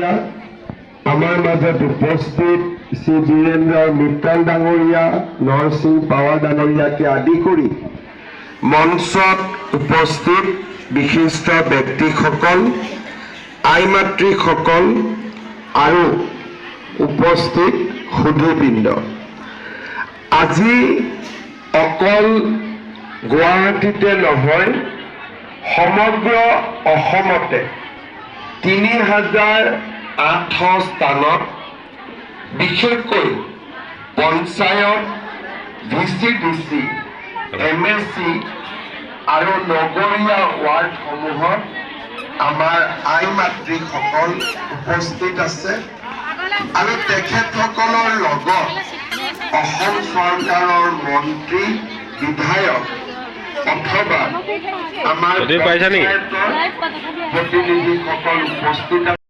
ডাঙৰীয়া, আমাৰ মাজত উপস্থিত শ্ৰী বীৰেন্দ্ৰ মিত্তাল ডাঙৰীয়া, নৰসিং পাৱাৰ ডাঙৰীয়াকে আদি কৰি মঞ্চত উপস্থিত বিশিষ্ট ব্যক্তিসকল, আই মাতৃসকল আৰু উপস্থিত সুধীবৃন্দ, আজি অকল গুৱাহাটীতে নহয় সমগ্ৰ অসমতে ৩,৮০০ স্থানত বিশেষকৈ পঞ্চায়ত, VCDC, MSC আৰু নগৰীয়া ৱাৰ্ডসমূহত আমাৰ আই মাতৃসকল উপস্থিত আছে আৰু তেখেতসকলৰ লগত অসম চৰকাৰৰ মন্ত্ৰী, বিধায়ক অথবা আমাৰ প্ৰতিনিধিসকল উপস্থিত আছে।